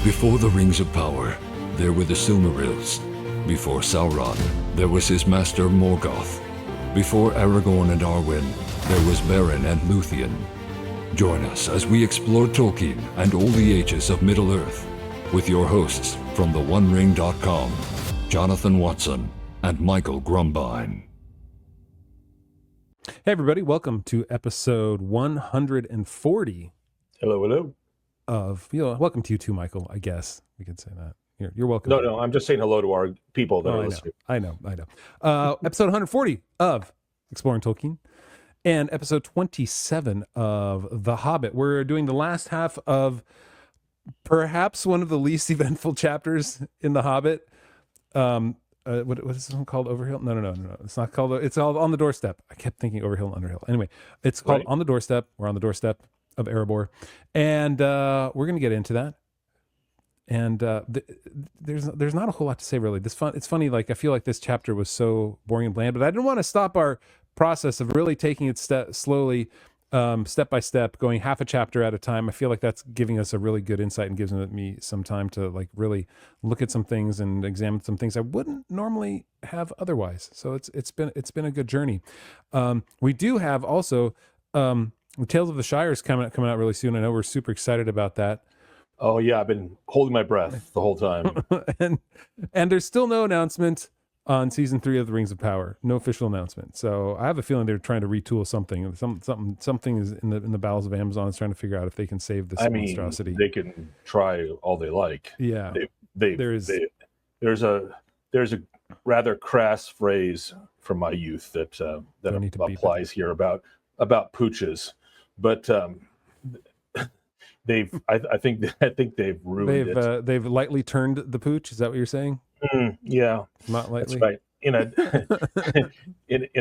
Before the Rings of Power, there were the Silmarils. Before Sauron, there was his master Morgoth. Before Aragorn and Arwen, there was Beren and Luthien. Join us as we explore Tolkien and all the ages of Middle-earth with your hosts from theonering.com, Jonathan Watson and Michael Grumbine. Hey everybody, welcome to episode 140. Hello. Welcome to you too, Michael, I guess we could say that. You're welcome. No, I'm just saying hello to our people that are listening. I know. Episode 140 of Exploring Tolkien and episode 27 of The Hobbit. We're doing the last half of perhaps one of the least eventful chapters in The Hobbit. What is this one called? Overhill? No. It's not called. It's called On the Doorstep. I kept thinking Overhill and Underhill. Anyway, it's called On the Doorstep. We're on the doorstep of Erebor, and we're going to get into that. And there's not a whole lot to say really. It's funny. Like I feel like this chapter was so boring and bland, but I didn't want to stop our process of really taking it slowly, step by step, going half a chapter at a time. I feel like that's giving us a really good insight and gives me some time to like really look at some things and examine some things I wouldn't normally have otherwise. So it's been a good journey. We do have also Tales of the Shire is coming out really soon. I know we're super excited about that. Oh yeah, I've been holding my breath the whole time. and there's still no announcement on season 3 of the Rings of Power. No official announcement. So I have a feeling they're trying to retool something. Something is in the bowels of Amazon is trying to figure out if they can save this monstrosity. They can try all they like. Yeah. There's a rather crass phrase from my youth that applies here about pooches, but I think they've ruined it. They've lightly turned the pooch. Is that what you're saying? Yeah, not lightly. That's right. In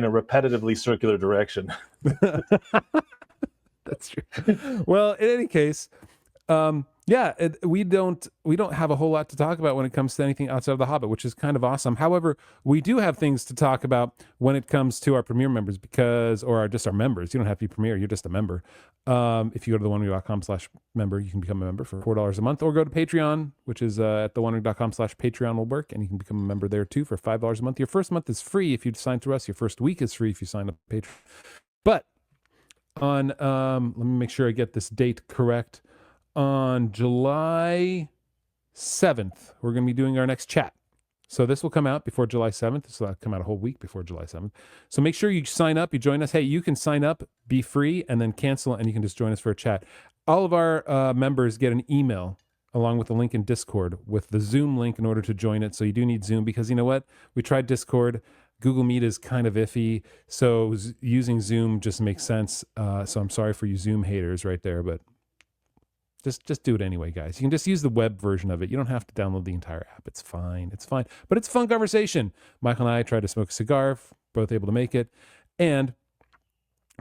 a repetitively circular direction. That's true. Well, in any case, we don't have a whole lot to talk about when it comes to anything outside of The Hobbit, which is kind of awesome. However, we do have things to talk about when it comes to our Premier members or just our members. You don't have to be Premier, you're just a member. If you go to theonering.com/member, you can become a member for $4 a month, or go to Patreon, which is at theonering.com/Patreon will work, and you can become a member there too for $5 a month. Your first month is free if you sign through us. Your first week is free if you sign up Patreon. But on, let me make sure I get this date correct. On July 7th, we're going to be doing our next chat. So this will come out before July 7th. So that'll come out a whole week before July 7th. So make sure you sign up, you join us. Hey, you can sign up, be free, and then cancel, and you can just join us for a chat. All of our members get an email along with the link in Discord with the Zoom link in order to join it. So you do need Zoom because you know what? We tried Discord. Google Meet is kind of iffy. So using Zoom just makes sense. So I'm sorry for you Zoom haters right there, but Just do it anyway, guys. You can just use the web version of it. You don't have to download the entire app. It's fine. But it's a fun conversation. Michael and I tried to smoke a cigar, both able to make it. And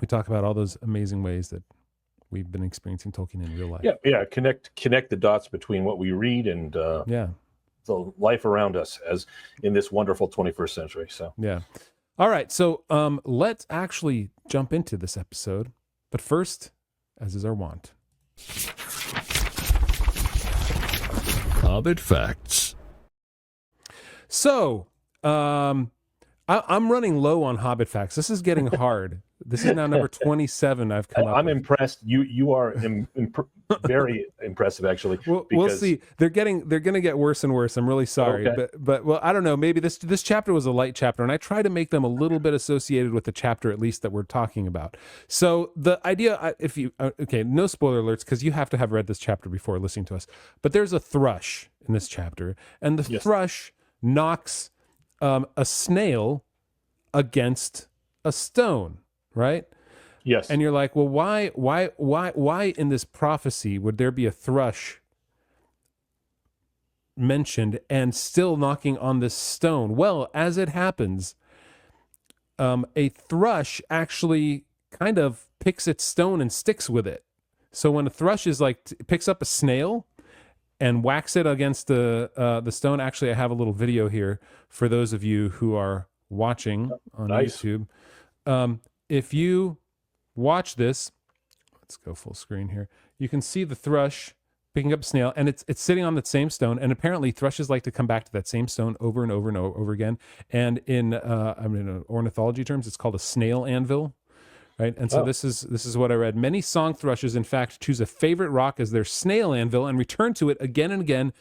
we talk about all those amazing ways that we've been experiencing Tolkien in real life. Yeah. Connect the dots between what we read and the life around us as in this wonderful 21st century. So yeah. All right. So let's actually jump into this episode. But first, as is our wont, Hobbit Facts. So, I'm running low on Hobbit Facts. This is getting hard. This is now number 27 I've come up I'm with. impressed. You are very impressive, actually. We'll see. They're going to get worse and worse. I'm really sorry. Okay. But well, I don't know. Maybe this chapter was a light chapter, and I try to make them a little bit associated with the chapter, at least, that we're talking about. So the idea, no spoiler alerts, because you have to have read this chapter before listening to us. But there's a thrush in this chapter, and the thrush knocks a snail against a stone. Right? Yes. And you're like, well, why in this prophecy would there be a thrush mentioned and still knocking on this stone? Well, as it happens, a thrush actually kind of picks its stone and sticks with it. So when a thrush is picks up a snail and whacks it against the stone, actually, I have a little video here for those of you who are watching on YouTube. If you watch this, let's go full screen here. You can see the thrush picking up a snail, and it's sitting on that same stone. And apparently, thrushes like to come back to that same stone over and over and over again. And in ornithology terms, it's called a snail anvil, right? And so this is what I read. Many song thrushes, in fact, choose a favorite rock as their snail anvil and return to it again and again,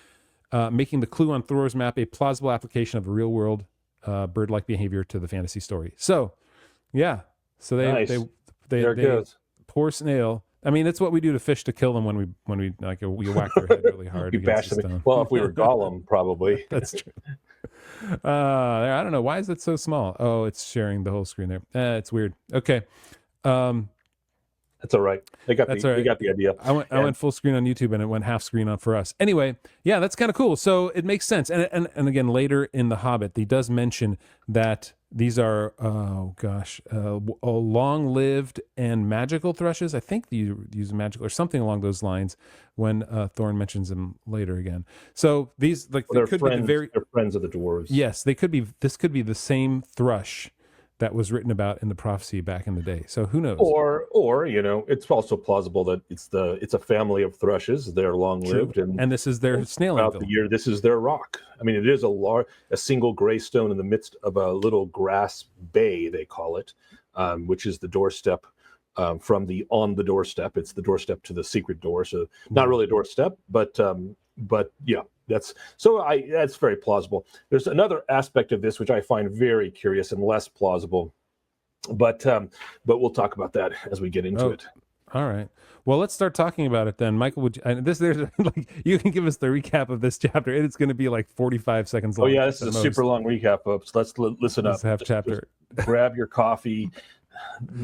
making the clue on Thor's map a plausible application of a real world bird-like behavior to the fantasy story. So, yeah. So they poor snail. I mean, that's what we do to fish to kill them when we whack their head really hard. You bash them. Well, if we were Gollum, probably. That's true. I don't know. Why is it so small? Oh, it's sharing the whole screen there. It's weird. Okay. That's all right. They got the idea. I went full screen on YouTube and it went half screen on for us. Anyway, yeah, that's kind of cool. So it makes sense. And again, later in The Hobbit, he does mention that these are, long-lived and magical thrushes. I think you use magical or something along those lines when Thorin mentions them later again. So these, they're friends of the dwarves. Yes, this could be the same thrush that was written about in the prophecy back in the day. So who knows? Or it's also plausible that it's a family of thrushes. They're long-lived, and this is their snail throughout anvil. the year. This is their rock. I mean, it is a single gray stone in the midst of a little grass bay, they call it, which is the doorstep. From on the doorstep, it's the doorstep to the secret door. So not really a doorstep, but yeah. That's very plausible. There's another aspect of this which I find very curious and less plausible, but we'll talk about that as we get into it. All right. Well, let's start talking about it then, Michael. You can give us the recap of this chapter. It's going to be like 45 seconds long. Oh yeah, this is a super long recap, folks. Let's listen up. Half chapter. Just grab your coffee.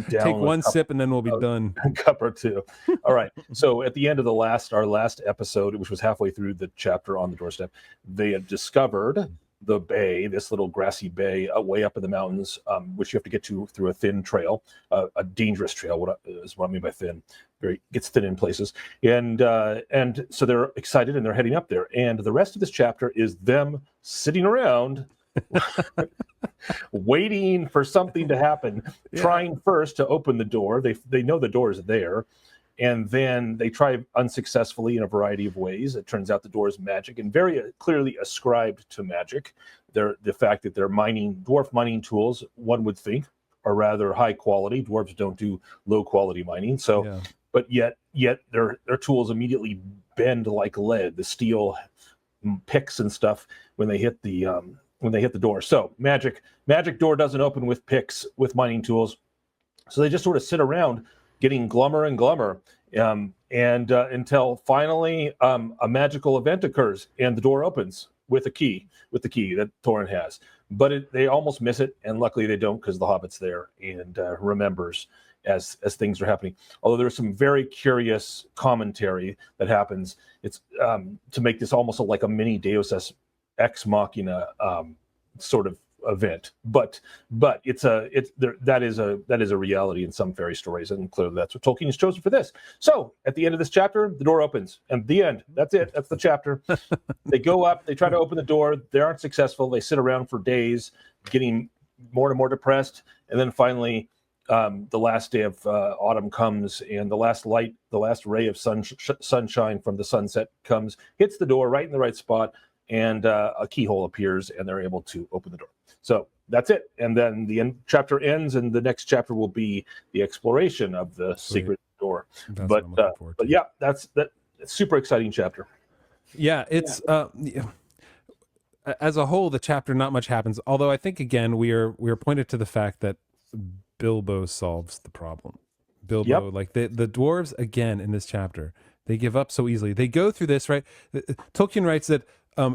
Take one sip and then we'll be done. A cup or two. All right. So at the end of our last episode, which was halfway through the chapter on the doorstep, they had discovered the bay, this little grassy bay way up in the mountains, which you have to get to through a thin trail, a dangerous trail. What I mean by thin, gets thin in places. And so they're excited and they're heading up there. And the rest of this chapter is them sitting around waiting for something to happen, trying first to open the door. They know the door is there, and then they try unsuccessfully in a variety of ways. It turns out the door is magic and very clearly ascribed to magic. The fact that they're dwarf mining tools, one would think, are rather high quality. Dwarves don't do low quality mining, but yet their tools immediately bend like lead. The steel picks and stuff when they hit the door. So magic door doesn't open with picks, with mining tools. So they just sort of sit around getting glummer and glummer until finally a magical event occurs and the door opens with the key that Thorin has. But they almost miss it, and luckily they don't, because the Hobbit's there and remembers as things are happening. Although there's some very curious commentary that happens. It's to make this almost like a mini Deus Ex Machina sort of event, but that is a reality in some fairy stories, and clearly that's what Tolkien has chosen for this. So at the end of this chapter, the door opens, and the end. That's it. That's the chapter. They go up, they try to open the door, they aren't successful. They sit around for days, getting more and more depressed, and then finally, the last day of autumn comes, and the last ray of sunshine from the sunset comes, hits the door right in the right spot, and a keyhole appears, and they're able to open the door. So that's it. And then the chapter ends, and the next chapter will be the exploration of the secret door. But yeah, that's super exciting chapter. Yeah, it's as a whole, the chapter, not much happens. Although I think again we are pointed to the fact that Bilbo solves the problem. Bilbo, like the dwarves again in this chapter, they give up so easily. They go through this, right? Tolkien writes that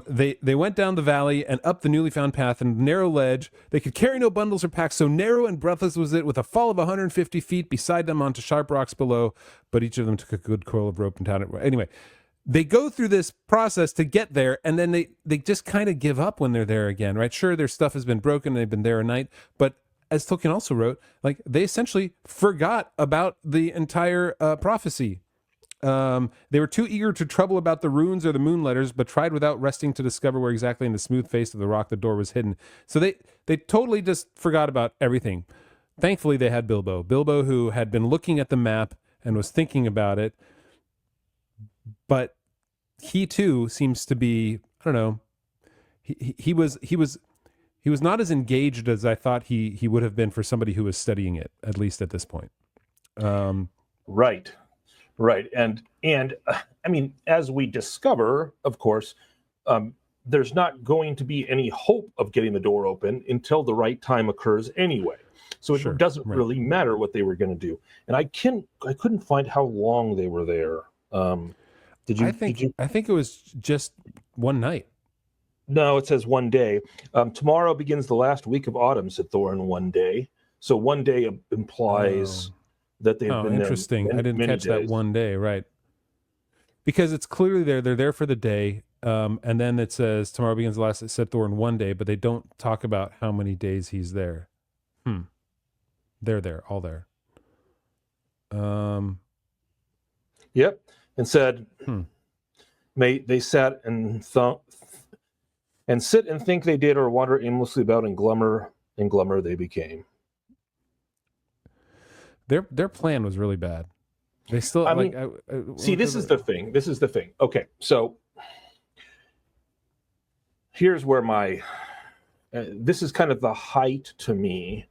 they went down the valley and up the newly found path and narrow ledge. They could carry no bundles or packs, so narrow and breathless was it, with a fall of 150 feet beside them onto sharp rocks below. But each of them took a good coil of rope and tied it. Anyway, they go through this process to get there, and then they just kind of give up when they're there again, right? Sure, their stuff has been broken, they've been there a night, but as Tolkien also wrote, like they essentially forgot about the entire prophecy. They were too eager to trouble about the runes or the moon letters, but tried without resting to discover where exactly in the smooth face of the rock the door was hidden. So they totally just forgot about everything. Thankfully, they had Bilbo, who had been looking at the map and was thinking about it, but he too seems to be, I don't know, he was not as engaged as I thought he would have been for somebody who was studying it, at least at this point. Right. And I mean, as we discover, of course, there's not going to be any hope of getting the door open until the right time occurs anyway. So it doesn't really matter what they were going to do. And I couldn't find how long they were there. I think it was just one night. No, it says one day. Tomorrow begins the last week of autumn, said Thorin, one day. So one day implies that they've been interesting. there. I didn't catch that one day, right? Because it's clearly they're there for the day. And then it says tomorrow begins the last, it said Thorin one day, but they don't talk about how many days he's there. They're there, all there. Yep. And said, they sat and sit and think they did, or wander aimlessly about, and glummer they became. Their plan was really bad. They still, this is the thing. Okay, so here's where this is kind of the height to me.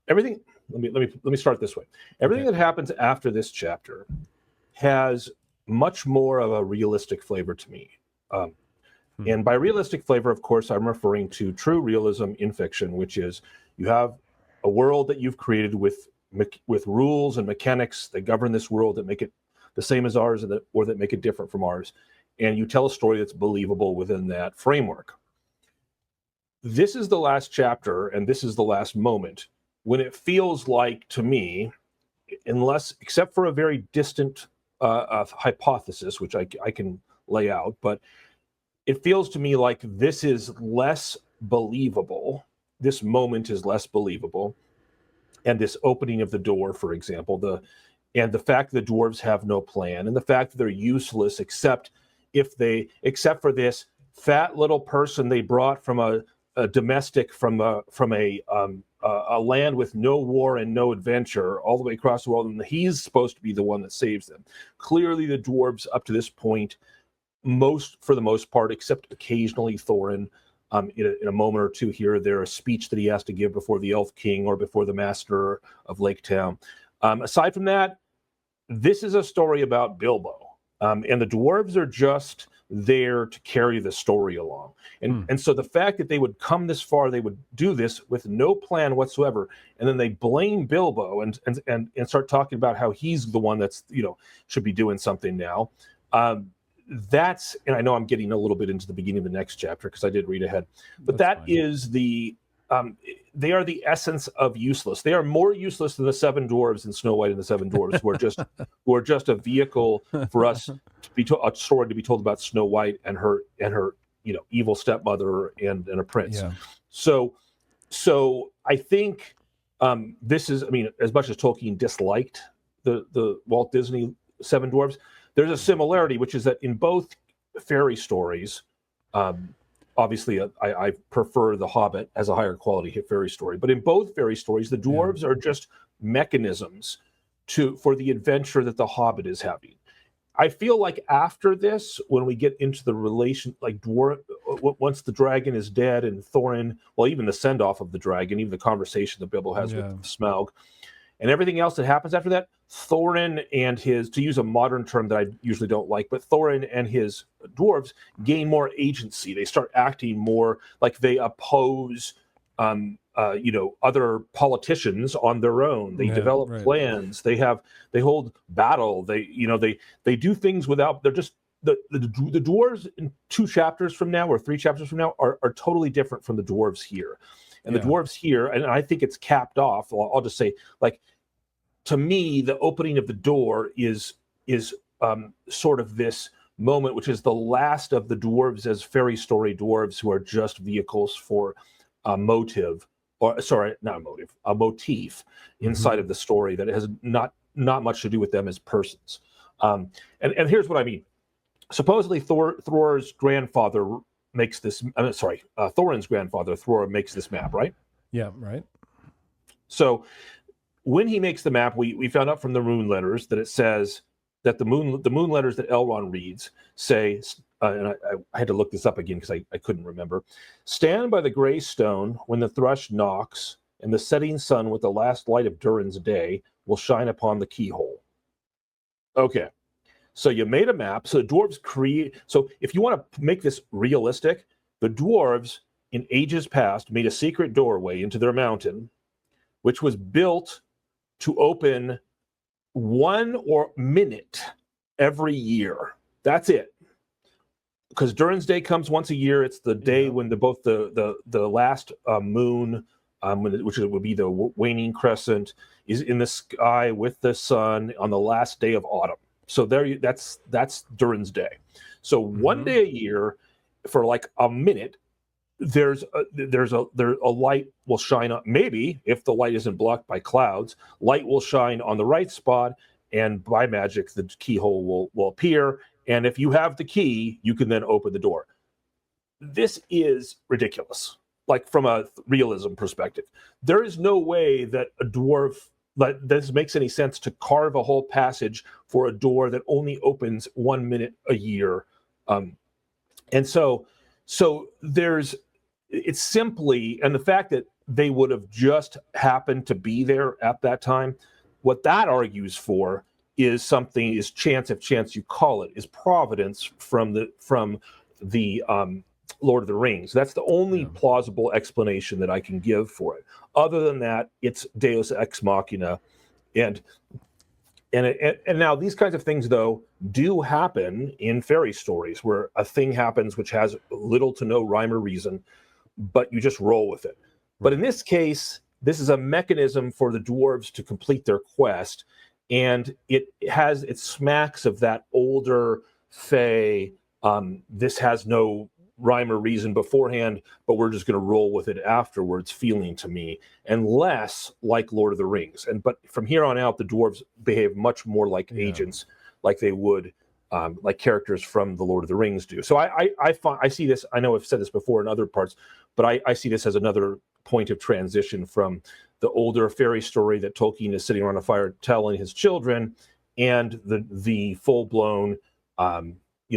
Everything. Let me start this way. Everything that happens after this chapter has much more of a realistic flavor to me. And by realistic flavor, of course, I'm referring to true realism in fiction, which is you have a world that you've created with rules and mechanics that govern this world, that make it the same as ours, or that make it different from ours. And you tell a story that's believable within that framework. This is the last chapter, and this is the last moment when it feels like, to me, except for a very distant hypothesis, which I can lay out, but it feels to me like this is less believable. This moment is less believable. And this opening of the door, for example, the fact that the dwarves have no plan, and the fact that they're useless except for this fat little person they brought from a domestic from a land with no war and no adventure all the way across the world, and he's supposed to be the one that saves them. Clearly, the dwarves up to this point, for the most part, except occasionally Thorin, in a moment or two here, a speech that he has to give before the Elf King or before the Master of Lake Town. Aside from that, this is a story about Bilbo, and the dwarves are just there to carry the story along. And so the fact that they would come this far, they would do this with no plan whatsoever, and then they blame Bilbo and start talking about how he's the one that's should be doing something now. And I know I'm getting a little bit into the beginning of the next chapter because I did read ahead, but that is they are the essence of useless. They are more useless than the seven dwarves in Snow White and the Seven Dwarves, who are just a vehicle for us to be a story to be told about Snow White and her evil stepmother and a prince. Yeah. So I think this is, as much as Tolkien disliked the Walt Disney Seven Dwarves, there's a similarity, which is that in both fairy stories, obviously, I prefer The Hobbit as a higher quality fairy story. But in both fairy stories, the dwarves are just mechanisms for the adventure that The Hobbit is having. I feel like after this, when we get into the relation, once the dragon is dead and Thorin, well, even the send-off of the dragon, even the conversation that Bilbo has with Smaug, and everything else that happens after that, Thorin and his, to use a modern term that I usually don't like, but Thorin and his dwarves gain more agency. They start acting more like they oppose, other politicians on their own. They develop plans. They hold battle. They do things without. They're just the dwarves in 2 chapters from now or 3 chapters from now are totally different from the dwarves here. And the dwarves here, and I think it's capped off. I'll just say, to me, the opening of the door is sort of this moment, which is the last of the dwarves as fairy story dwarves who are just vehicles for a motive, a motif inside of the story that has not much to do with them as persons. And here's what I mean. Supposedly, Thorin's grandfather makes this. Thorin's grandfather, Thror, makes this map, right? Yeah, right. So when he makes the map, we found out from the rune letters that it says that the moon letters that Elrond reads say, and I had to look this up again because I couldn't remember. Stand by the gray stone when the thrush knocks, and the setting sun with the last light of Durin's day will shine upon the keyhole. Okay, so you made a map. So the dwarves create. So if you want to make this realistic, the dwarves in ages past made a secret doorway into their mountain, which was built to open 1 minute every year. That's it. Because Durin's Day comes once a year. It's the day when both the last moon, which would be the waning crescent, is in the sky with the sun on the last day of autumn. So that's Durin's Day. So 1 day a year for like a minute, there's a light will shine on. Maybe if the light isn't blocked by clouds, light will shine on the right spot, and by magic the keyhole will appear. And if you have the key, you can then open the door. This is ridiculous. Like from a realism perspective, there is no way that a dwarf that this makes any sense to carve a whole passage for a door that only opens 1 minute a year. And so it's simply, and the fact that they would have just happened to be there at that time, what that argues for is chance, if chance you call it, is providence from the Lord of the Rings. That's the only plausible explanation that I can give for it. Other than that, it's Deus ex machina, and now these kinds of things though do happen in fairy stories where a thing happens which has little to no rhyme or reason, but you just roll with it. But in this case, this is a mechanism for the dwarves to complete their quest, and it smacks of that older fae. This has no rhyme or reason beforehand, but we're just going to roll with it afterwards feeling to me, and less like Lord of the Rings. But from here on out, the dwarves behave much more like agents, like they would, like characters from the Lord of the Rings do. So I see this, I know I've said this before in other parts, but I see this as another point of transition from the older fairy story that Tolkien is sitting around a fire telling his children, and the full-blown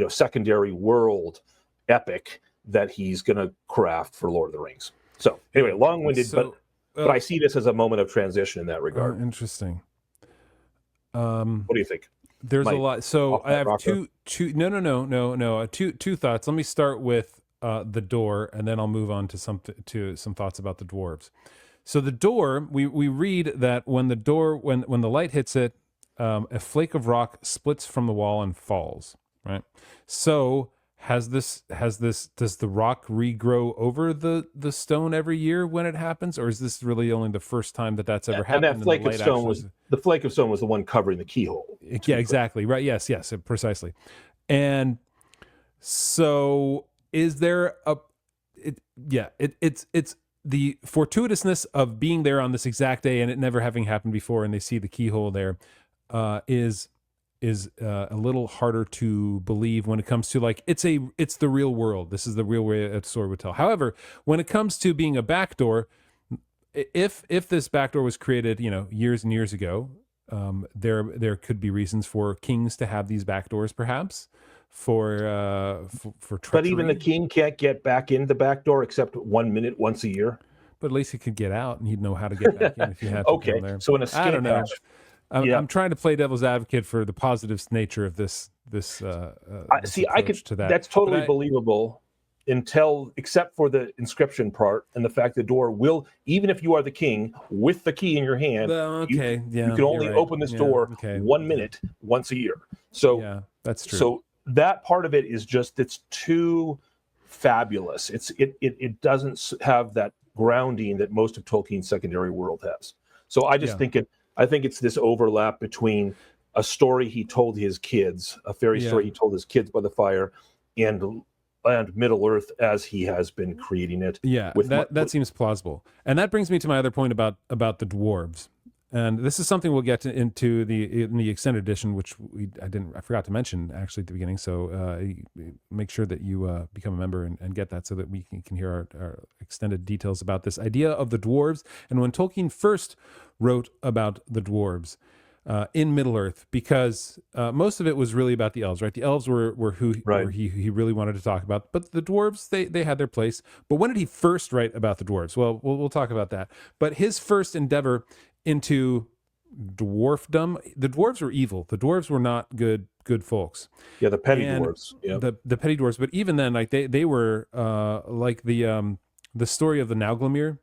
secondary world epic that he's going to craft for Lord of the Rings. So anyway, long-winded, but I see this as a moment of transition in that regard. Interesting. What do you think? There's a lot. So I have two thoughts. Let me start with the door, and then I'll move on to some thoughts about the dwarves. So the door, we read that when the light hits it, a flake of rock splits from the wall and falls. Right. So does the rock regrow over the stone every year when it happens, or is this really only the first time that's ever happened? And that flake of stone was the one covering the keyhole. Yeah, exactly. Right. Yes, precisely. And so is there it's the fortuitousness of being there on this exact day and it never having happened before, and they see the keyhole there, is a little harder to believe when it comes to like it's the real world. This is the real way a story would tell. However, when it comes to being a backdoor, if this backdoor was created, years and years ago, there could be reasons for kings to have these backdoors, perhaps for treachery. But even the king can't get back in the back door except 1 minute once a year. But at least he could get out, and he'd know how to get back in if he had to okay, come there. So an escape I don't know. hatch. I'm trying to play devil's advocate for the positive nature of this. That's totally believable except for the inscription part and the fact the door will, even if you are the king with the key in your hand, you can only open this door 1 minute once a year. So yeah, that's true. So that part of it is just, it's too fabulous. It doesn't have that grounding that most of Tolkien's secondary world has. So I just think it's this overlap between a story he told his kids, a fairy story he told his kids by the fire, and Middle Earth as he has been creating it. Yeah, that seems plausible. And that brings me to my other point about the dwarves. And this is something we'll get into in the extended edition, which I forgot to mention actually at the beginning. So make sure that you become a member and get that, so that we can hear our extended details about this idea of the dwarves. And when Tolkien first wrote about the dwarves, in Middle Earth, because most of it was really about the elves, right? The elves were who Right. he really wanted to talk about, but the dwarves, they had their place. But when did he first write about the dwarves? Well, we'll talk about that. But his first endeavor into dwarfdom, the dwarves were evil. The dwarves were not good folks. Yeah, the petty And dwarves. Yeah. the petty dwarves. But even then, like they were like the story of the Nauglamir,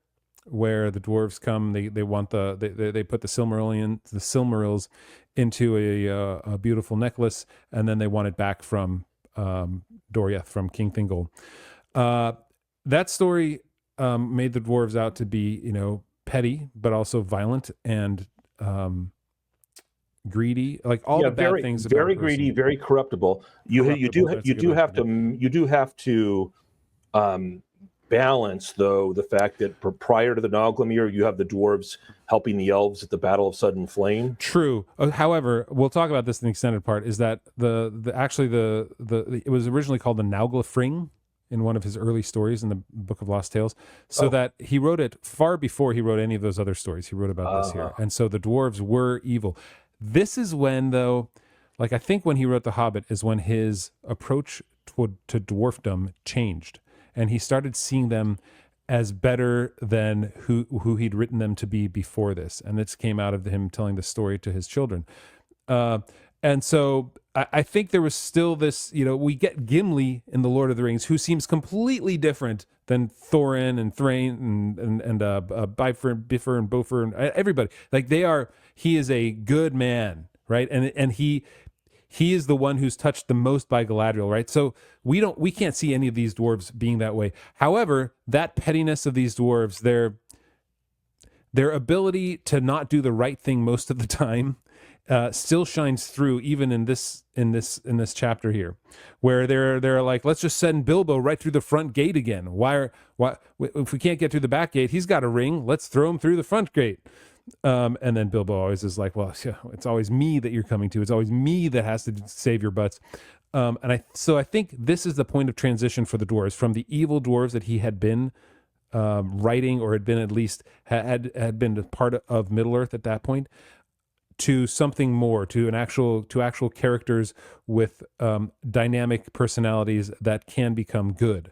where the dwarves come, they want they put the Silmarils into a beautiful necklace, and then they want it back from Doriath, from King Thingol. That story made the dwarves out to be, petty, but also violent and greedy, like all the bad things. About Very greedy, very corruptible. You do have to balance, though, the fact that prior to the Nauglamir, you have the dwarves helping the elves at the Battle of Sudden Flame. True. However, we'll talk about this in the extended part. Is that it was originally called the Nauglafring in one of his early stories in the Book of Lost Tales. So that he wrote it far before he wrote any of those other stories. He wrote about this here, and so the dwarves were evil. This is when, though, like I think when he wrote The Hobbit is when his approach to dwarfdom changed. And he started seeing them as better than who he'd written them to be before this. And this came out of him telling the story to his children. And so I think there was still this, we get Gimli in The Lord of the Rings, who seems completely different than Thorin and Thrain and Bifur and Bofur and everybody. Like he is a good man, right? And he is the one who's touched the most by Galadriel, right? So we can't see any of these dwarves being that way. However, that pettiness of these dwarves, their ability to not do the right thing most of the time, still shines through even in this chapter here, where they're like, let's just send Bilbo right through the front gate again. Why if we can't get through the back gate, he's got a ring. Let's throw him through the front gate. And then Bilbo always is like, well, it's always me that you're coming to. It's always me that has to save your butts. So I think this is the point of transition for the dwarves, from the evil dwarves that he had been writing, or had been at least had been a part of Middle Earth at that point, to something more, to actual characters with dynamic personalities that can become good.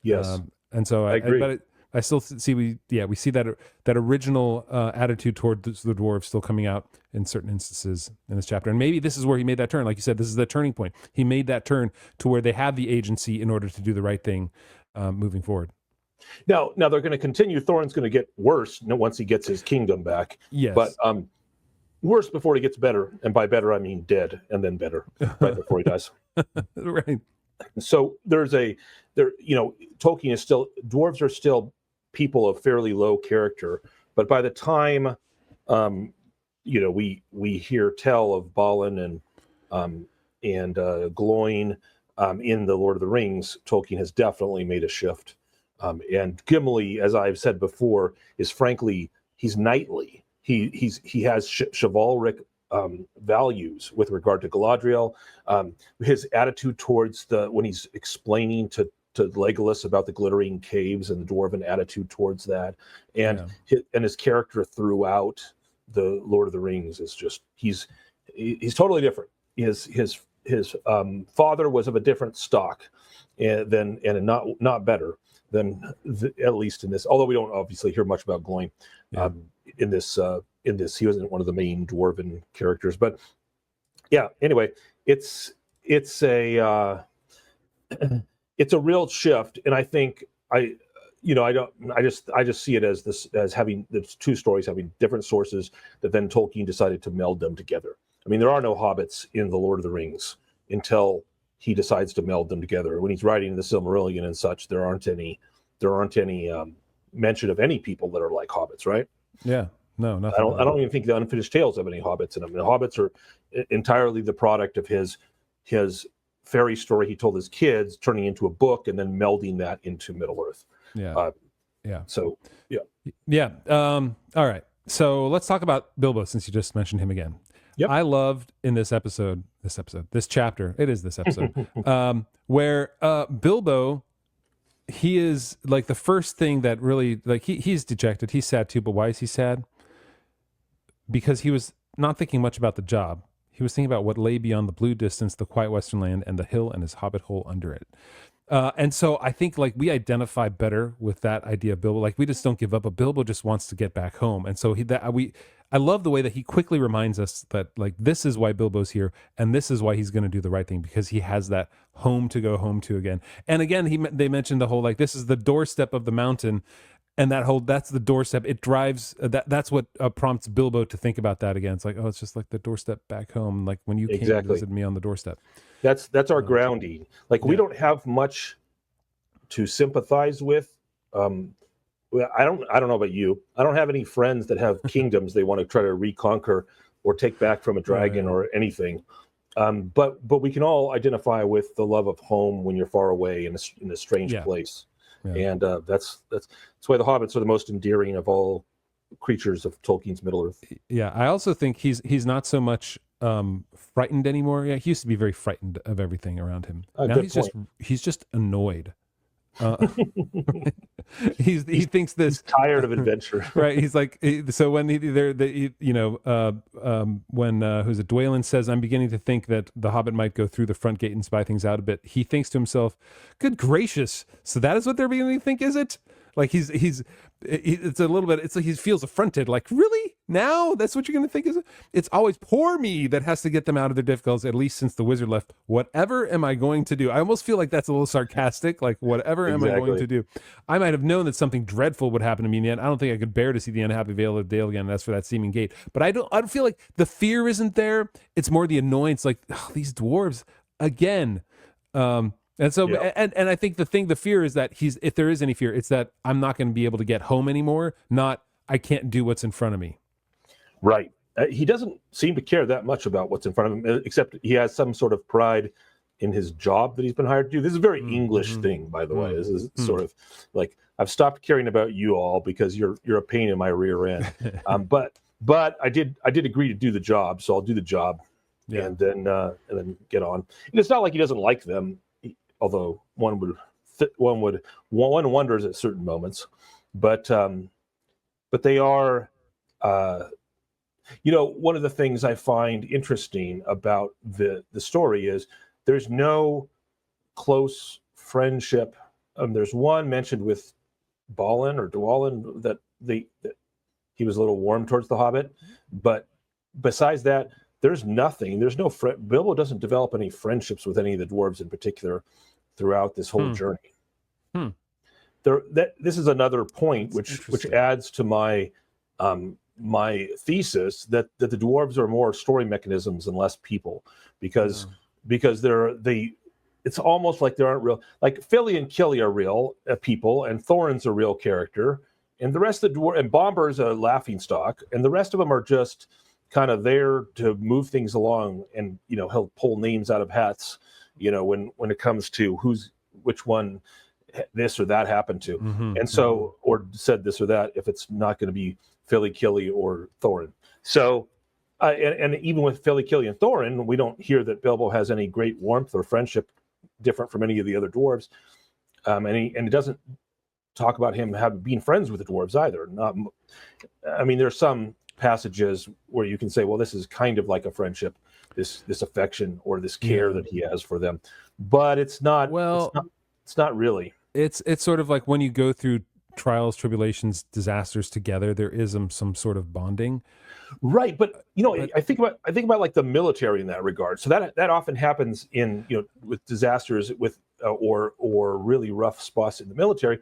Yes, and so I agree. I still see we see that original attitude toward the dwarves still coming out in certain instances in this chapter, and maybe this is where he made that turn. Like you said, this is the turning point. He made that turn to where they have the agency in order to do the right thing moving forward. Now they're going to continue. Thorin's going to get worse once he gets his kingdom back. Yes, but worse before he gets better, and by better I mean dead, and then better right before he dies. Right. So Tolkien is still, dwarves are still people of fairly low character, but by the time we hear tell of Balin and Gloin in the Lord of the Rings, Tolkien has definitely made a shift. And Gimli, as I've said before, is frankly, he's knightly. He has chivalric values with regard to Galadriel. His attitude towards when he's explaining to Legolas about the glittering caves, and the dwarven attitude towards that, and his character throughout the Lord of the Rings is just he's totally different. His father was of a different stock, and not better than at least in this. Although we don't obviously hear much about Gloin in this, he wasn't one of the main dwarven characters, but yeah. Anyway, it's a real shift, and I think I just see it as having the two stories having different sources that then Tolkien decided to meld them together. I mean, there are no hobbits in the Lord of the Rings until he decides to meld them together. When he's writing the Silmarillion and such, there aren't any mention of any people that are like hobbits, right? Yeah, no, nothing. I don't even think the Unfinished Tales have any hobbits in them. The hobbits are entirely the product of his fairy story he told his kids, turning into a book and then melding that into Middle Earth. Yeah. So, yeah. Yeah. All right. So let's talk about Bilbo, since you just mentioned him again. Yep. I loved in this chapter, where Bilbo, he is like the first thing that really, like, he's dejected. He's sad too, but why is he sad? Because he was not thinking much about the job. He was thinking about what lay beyond the blue distance, the quiet western land, and the hill and his hobbit hole under it. And so I think like we identify better with that idea of Bilbo. Like we just don't give up, but Bilbo just wants to get back home. And so I love the way that he quickly reminds us that like this is why Bilbo's here, and this is why he's going to do the right thing, because he has that home to go home to again. And again, they mentioned the whole like this is the doorstep of the mountain, and that's the doorstep. It drives that's what prompts Bilbo to think about that again. It's like, oh, it's just like the doorstep back home, like when you came to visit me on the doorstep. That's our grounding. Like we don't have much to sympathize with. Well, I don't know about you. I don't have any friends that have kingdoms they want to try to reconquer or take back from a dragon or anything. But we can all identify with the love of home when you're far away in a strange place. Yeah. And that's why the hobbits are the most endearing of all creatures of Tolkien's Middle Earth. Yeah, I also think he's not so much frightened anymore. Yeah, he used to be very frightened of everything around him. Now he's just annoyed. He thinks this. He's tired of adventure, right? He's like, so when when who's it? Dwaylen says, "I'm beginning to think that the Hobbit might go through the front gate and spy things out a bit." He thinks to himself, "Good gracious! So that is what they're beginning to think, is it?" Like it's a little bit. It's like he feels affronted. Like, really? Now that's what you're going to think, is it? It's always poor me that has to get them out of their difficulties. At least since the wizard left. Whatever am I going to do? I almost feel like that's a little sarcastic. Like, whatever am I going to do? I might have known that something dreadful would happen to me in the end. I don't think I could bear to see the unhappy Vale of Dale again. And that's for that seeming gate. But I don't feel like the fear isn't there. It's more the annoyance. Like, oh, these dwarves again. And so, and I think the fear is that if there is any fear, it's that I'm not going to be able to get home anymore. Not, I can't do what's in front of me. Right. He doesn't seem to care that much about what's in front of him, except he has some sort of pride in his job that he's been hired to do. This is a very English thing, by the way. This is sort of like, I've stopped caring about you all because you're a pain in my rear end. But I did agree to do the job, so I'll do the job, and then get on. And it's not like he doesn't like them. Although one wonders at certain moments, but they are, one of the things I find interesting about the story is there's no close friendship. There's one mentioned with Balin or Dwalin that he was a little warm towards the Hobbit, but besides that, there's nothing. There's no Bilbo doesn't develop any friendships with any of the dwarves in particular throughout this whole journey. This is another point which adds to my my thesis that the dwarves are more story mechanisms and less people, because it's almost like there aren't real, like Philly and Killy are real people, and Thorin's a real character, and the rest of the and Bomber's a laughing stock, and the rest of them are just kind of there to move things along, and he'll pull names out of hats, when it comes to which one this or that happened to, and so or said this or that if it's not going to be Philly, Killy, or Thorin. So and even with Philly, Killy, and Thorin, we don't hear that Bilbo has any great warmth or friendship different from any of the other dwarves, and it doesn't talk about him being friends with the dwarves either. There's some passages where you can say, well, this is kind of like a friendship, this affection or this care that he has for them, but it's not. Well, it's not really. It's sort of like when you go through trials, tribulations, disasters together, there is some sort of bonding, right? But I think about like the military in that regard. So that often happens in with disasters with or really rough spots in the military.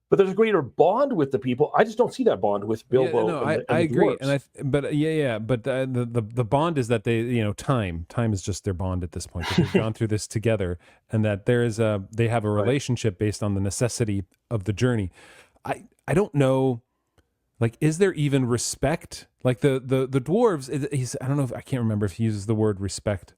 But there's a greater bond with the people. I just don't see that bond with Bilbo. I agree, but the bond is that they, time is just their bond at this point. That they've gone through this together, and that they have a relationship based on the necessity of the journey. I don't know, like, is there even respect? Like the dwarves, I don't know, I can't remember if he uses the word respect,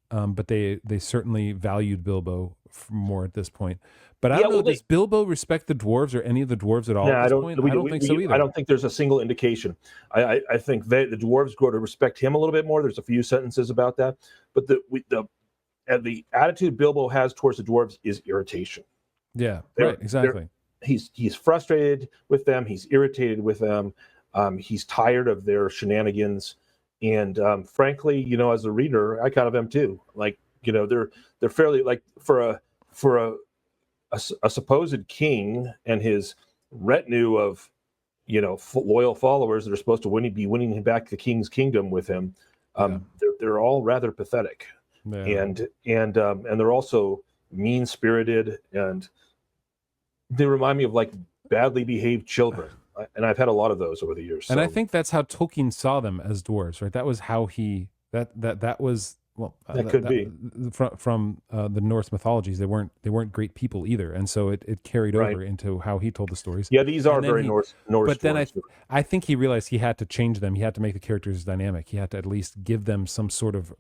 but they certainly valued Bilbo more at this point. But I don't know, does Bilbo respect the dwarves or any of the dwarves at all at this point? I don't think so either. I don't think there's a single indication. I think the dwarves grow to respect him a little bit more. There's a few sentences about that. But the attitude Bilbo has towards the dwarves is irritation. Yeah, right, exactly. He's frustrated with them. He's irritated with them. He's tired of their shenanigans. And frankly, as a reader, I kind of am too. Like, they're fairly, like, for a supposed king and his retinue of loyal followers that are supposed to be winning back the king's kingdom with him. They're all rather pathetic, and they're also mean spirited, and they remind me of like badly behaved children. And I've had a lot of those over the years. And I think that's how Tolkien saw them as dwarves, right? That was how he that was that could be from the Norse mythologies. They weren't great people either, and so it carried over into how he told the stories. Yeah, these are very Norse. But then I think he realized he had to change them. He had to make the characters dynamic. He had to at least give them some sort of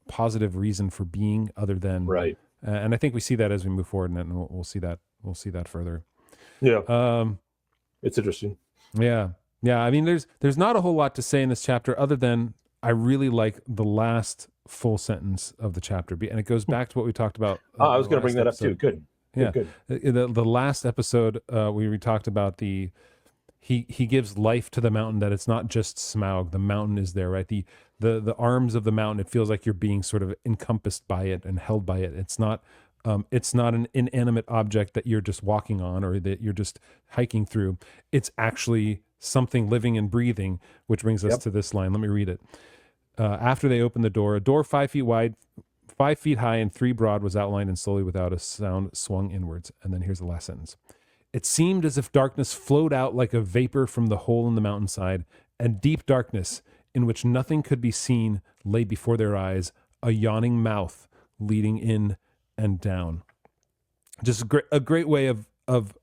positive reason for being other than right. And I think we see that as we move forward, and we'll see that further. Yeah. It's interesting. Yeah. I mean, there's not a whole lot to say in this chapter other than I really like the last full sentence of the chapter, and it goes back to what we talked about. I was going to bring that up too. Good. Good. The last episode, we talked about he gives life to the mountain, that it's not just Smaug. The mountain is there, right? The arms of the mountain. It feels like you're being sort of encompassed by it and held by it. It's not an inanimate object that you're just walking on or that you're just hiking through. It's actually something living and breathing, which brings us to this line. Let me read it. After they opened the door, a door 5 feet wide, 5 feet high, and 3 broad was outlined and slowly without a sound swung inwards. And then here's the last sentence. It seemed as if darkness flowed out like a vapor from the hole in the mountainside, and deep darkness, in which nothing could be seen, lay before their eyes, a yawning mouth leading in and down. Just a great way of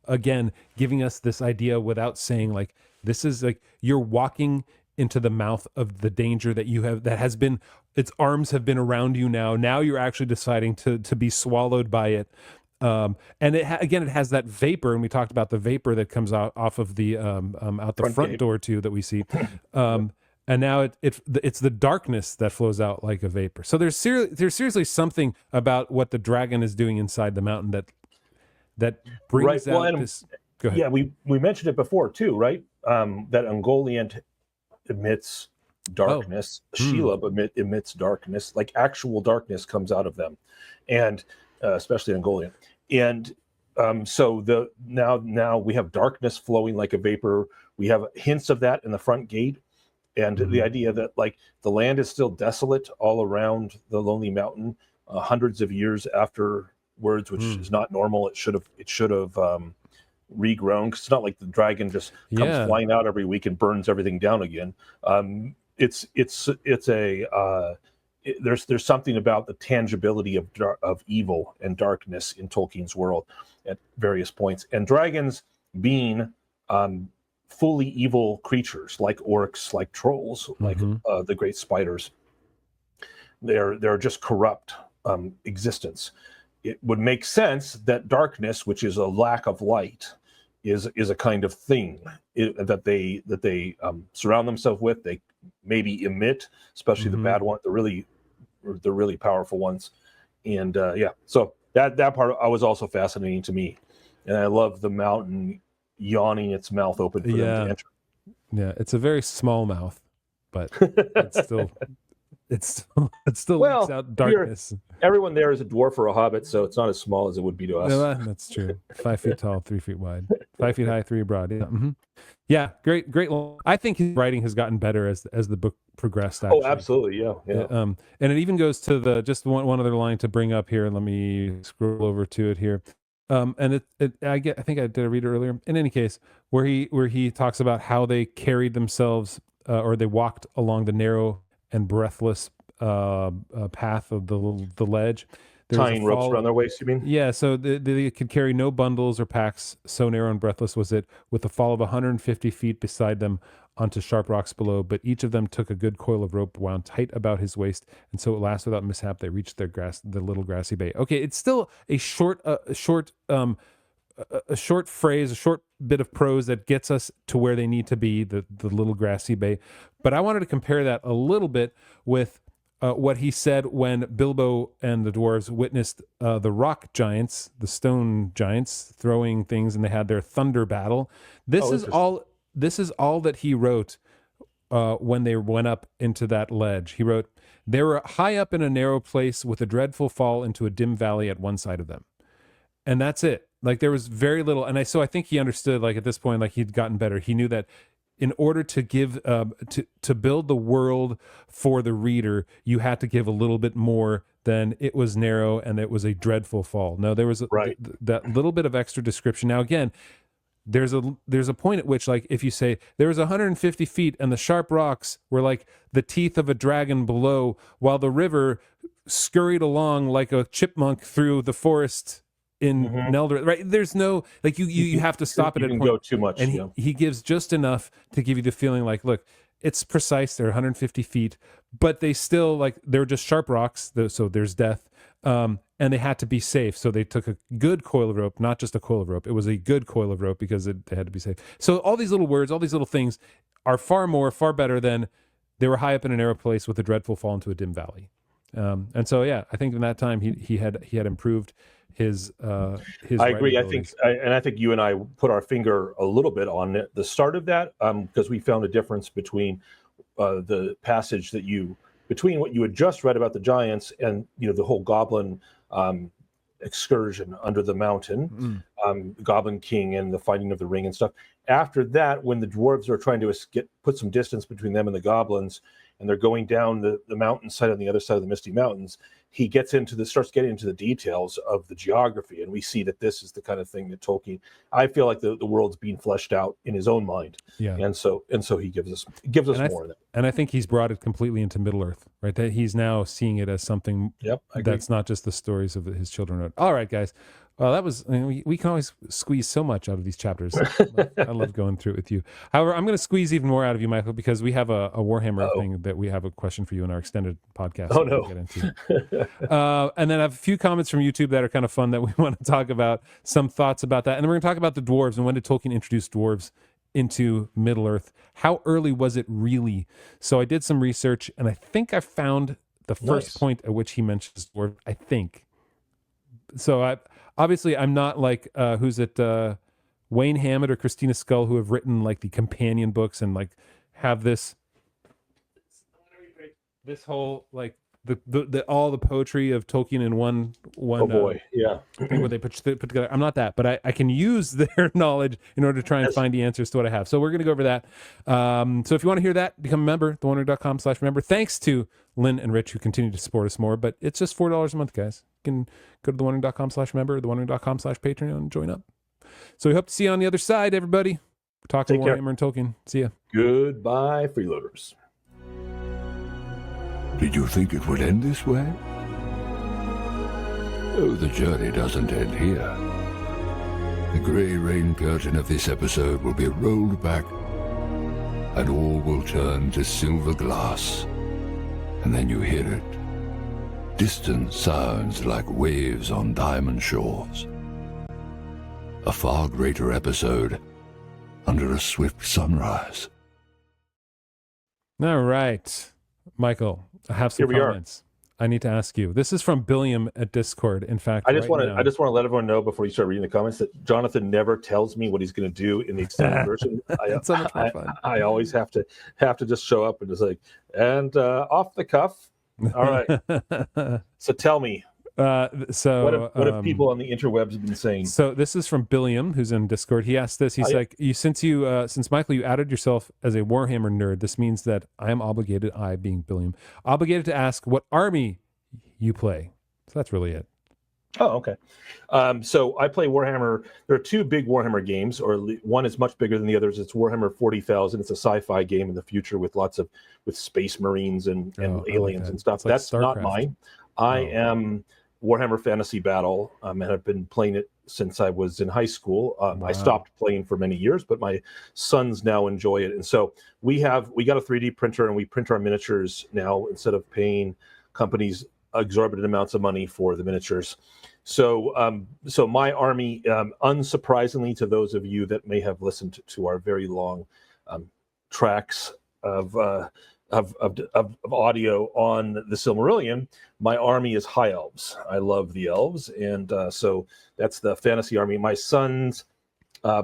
again giving us this idea without saying, like, this is like you're walking into the mouth of the danger that you have, that has been, its arms have been around you now you're actually deciding to be swallowed by it. And it has that vapor, and we talked about the vapor that comes out off of the out the front door too that we see. And now it's the darkness that flows out like a vapor. So there's seriously something about what the dragon is doing inside the mountain that brings out this. Go ahead. Yeah, we mentioned it before too, right? That Ungoliant emits darkness. Shelob emits darkness, like actual darkness comes out of them, and especially Ungoliant. And so now we have darkness flowing like a vapor. We have hints of that in the front gate. And the idea that, like, the land is still desolate all around the Lonely Mountain, hundreds of years afterwards, which is not normal. It should have regrown, because it's not like the dragon just comes flying out every week and burns everything down again. There's something about the tangibility of evil and darkness in Tolkien's world at various points, and dragons being fully evil creatures, like orcs, like trolls, like the great spiders. They're just corrupt existence. It would make sense that darkness, which is a lack of light, is a kind of thing that they surround themselves with. They maybe emit, especially the bad one, the really powerful ones. And so that part was also fascinating to me, and I love the mountain yawning its mouth open for them to enter. Yeah, it's a very small mouth, but it still leaks out darkness. Everyone there is a dwarf or a hobbit, so it's not as small as it would be to us. No, that's true. 5 feet tall, 3 feet wide, 5 feet high, 3 broad. Yeah, yeah, great. I think his writing has gotten better as the book progressed. Actually. Oh, absolutely, yeah. And it even goes to just one other line to bring up here. Let me scroll over to it here. And I think I did read it earlier. In any case, where he talks about how they carried themselves, or they walked along the narrow and breathless path of the ledge. Tying ropes around their waist, you mean? Yeah, so they could carry no bundles or packs, so narrow and breathless was it, with a fall of 150 feet beside them onto sharp rocks below. But each of them took a good coil of rope wound tight about his waist, and so at last, without mishap, they reached the little grassy bay. Okay, it's still a short phrase, a short bit of prose that gets us to where they need to be, the little grassy bay. But I wanted to compare that a little bit with what he said when Bilbo and the dwarves witnessed the rock giants, the stone giants, throwing things, and they had their thunder battle. This is all that he wrote when they went up into that ledge. He wrote, "They were high up in a narrow place with a dreadful fall into a dim valley at one side of them." And that's it. Like there was very little. And so I think he understood, like at this point, like he'd gotten better. He knew that in order to give, to build the world for the reader, you had to give a little bit more than it was narrow and it was a dreadful fall. No, there was that little bit of extra description. Now, again, there's a point at which, like, if you say there was 150 feet and the sharp rocks were like the teeth of a dragon below, while the river scurried along like a chipmunk through the forest in Neldor, right? There's no, like, you have to stop it at a point. Go too much. And he gives just enough to give you the feeling like, look, it's precise. They're 150 feet, but they still, like, they're just sharp rocks. So there's death. And they had to be safe. So they took a good coil of rope, not just a coil of rope. It was a good coil of rope because they had to be safe. So all these little words, all these little things are far better than they were high up in a narrow place with a dreadful fall into a dim valley. And so, yeah, I think in that time he had improved his I agree. I think you and I put our finger a little bit on the start of that, because we found a difference between the passage between what you had just read about the giants and the whole goblin excursion under the mountain, the Goblin King and the finding of the ring and stuff. After that, when the dwarves are trying to put some distance between them and the goblins, and they're going down the mountainside on the other side of the Misty Mountains, he starts getting into the details of the geography, and we see that this is the kind of thing that Tolkien, I feel like the world's being fleshed out in his own mind. Yeah. And so he gives us more of that. And I think he's brought it completely into Middle Earth, right? That he's now seeing it as something that's not just the stories of his children. All right, guys. Well, that was, we can always squeeze so much out of these chapters. I love going through it with you. However, I'm going to squeeze even more out of you, Michael, because we have a Warhammer thing that we have a question for you in our extended podcast. Oh, no. Get into. And then I have a few comments from YouTube that are kind of fun that we want to talk about, some thoughts about that. And then we're going to talk about the dwarves and when did Tolkien introduce dwarves into Middle-earth? How early was it really? So I did some research, and I think I found the first point at which he mentions dwarves, I think. So obviously, I'm not like, Wayne Hammett or Christina Scull, who have written like the companion books and like have this whole like the all the poetry of Tolkien in one. Oh boy, thing where they put together. I'm not that, but I can use their knowledge in order to try and find the answers to what I have. So we're going to go over that. So if you want to hear that, become a member, thewandering.com/member. Thanks to Lynn and Rich, who continue to support us more, but it's just $4 a month, guys. You can go to thewandering.com/member, thewandering.com/Patreon, and join up. So we hope to see you on the other side, everybody. We're talking Warhammer and Tolkien. See ya. Goodbye, freeloaders. Did you think it would end this way? Oh, the journey doesn't end here. The grey rain curtain of this episode will be rolled back, and all will turn to silver glass. And then you hear it. Distant sounds like waves on diamond shores. A far greater episode under a swift sunrise. All right, Michael, I have some comments. I need to ask you. This is from Billiam at Discord. In fact, I just want to let everyone know before you start reading the comments that Jonathan never tells me what he's going to do in the extended version. It's so much more fun. I always have to just show up and just like, and off the cuff. All right. So tell me. What have people on the interwebs been saying? So this is from Billiam, who's in Discord. He asked this. He's like, since Michael, you outed yourself as a Warhammer nerd, this means that I am obligated, I being Billiam, obligated to ask what army you play. So that's really it. Oh, okay. So I play Warhammer. There are two big Warhammer games, or one is much bigger than the others. It's Warhammer 40,000. It's a sci-fi game in the future with space marines and aliens and stuff. Like that's StarCraft. Not mine. I am Warhammer Fantasy Battle, and I've been playing it since I was in high school. I stopped playing for many years, but my sons now enjoy it. And so we got a 3D printer, and we print our miniatures now instead of paying companies exorbitant amounts of money for the miniatures. So my army, unsurprisingly to those of you that may have listened to our very long tracks of audio on the Silmarillion, my army is high elves. I love the elves, and so that's the fantasy army. My sons